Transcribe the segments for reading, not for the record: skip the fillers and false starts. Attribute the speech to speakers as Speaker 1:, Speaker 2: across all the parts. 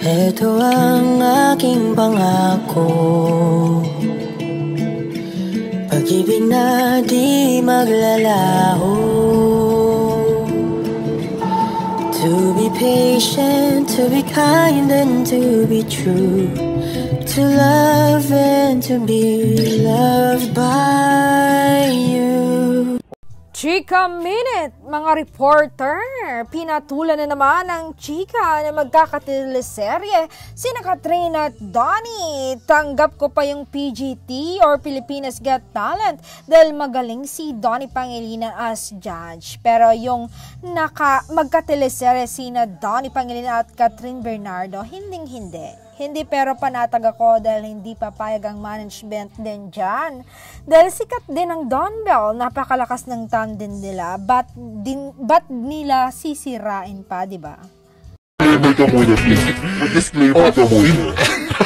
Speaker 1: Ito ang aking pangako, pag-ibig na di maglalaho. To be patient, to be kind and to be true, to love and to be loved by you.
Speaker 2: Chika Minute, mga reporter! Pinatulan na naman ang chika na magkakateleserye sina Katrina at Donnie. Tanggap ko pa yung PGT or Pilipinas Got Talent dahil magaling si Donnie Pangilinan as judge. Pero yung magkateleserye sina Donnie Pangilinan at Catherine Bernardo, hindi. Hindi, pero panatag ako dahil hindi papayag ang management din dyan. Dahil sikat din ang Don Bell, napakalakas ng tandem nila, ba't nila sisirain pa, di ba?
Speaker 3: Disclaimer ka muna, please. Disclaimer ka muna.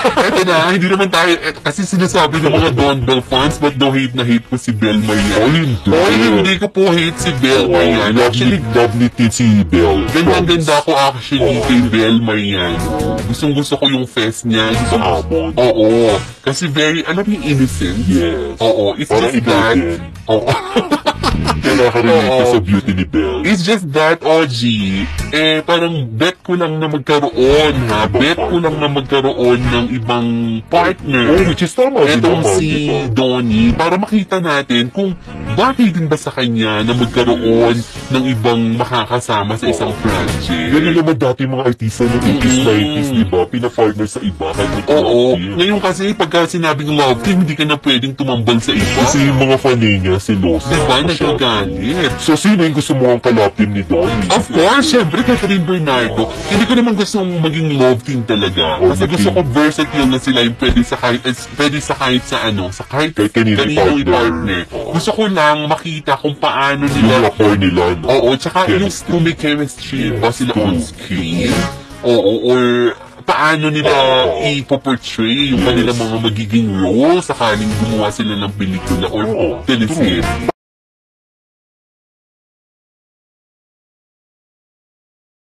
Speaker 3: Ito na, hindi naman tayo, kasi sinasabi ng mga Don Bell fans, ba't daw hate na hate ko si Bell Mayan? Hindi ko po hate si Bell Mayan. Actually, lovely si Bell. Ganda-ganda ko actually kay Bell Mayan. Gustong-gusto ko yung face niya. Sa amon. Oo. Kasi very, alam yung innocent. Yes. Oo. It's just that. Oo. Kailangan ko sa beauty ni Bell. It's just that, OG, parang bet ko lang na magkaroon, ha? Bet ko lang na magkaroon ng ibang partner. Oh, which is tama. Etong si Donnie, para makita natin kung bakit din ba sa kanya na magkaroon ng ibang makakasama sa isang project. Yan naman dati mga artista ng 80s, 90s, di ba? Pina-partner sa iba. Oo. Ngayon kasi, pagka sinabing love team, hindi ka na pwedeng tumambal sa iba. Kasi yung mga fan niya, si Los. Diba? Nagagalit. So, sino yung gusto mo ang kalab team ni Donnie? Of course, syempre, Catherine Bernardo. Hindi ko naman gusto maging love team talaga. Kasi gusto ko versatile na sila yung pwede sa kahit kaninong i-partner. Gusto ko lang makita kung paano nila Oo, tsaka yung may chemistry ba sila on screen? Oo, or paano nila ipoportray yung kanilang mga magiging role sakaling gumawa sila ng pelikula or teleserye.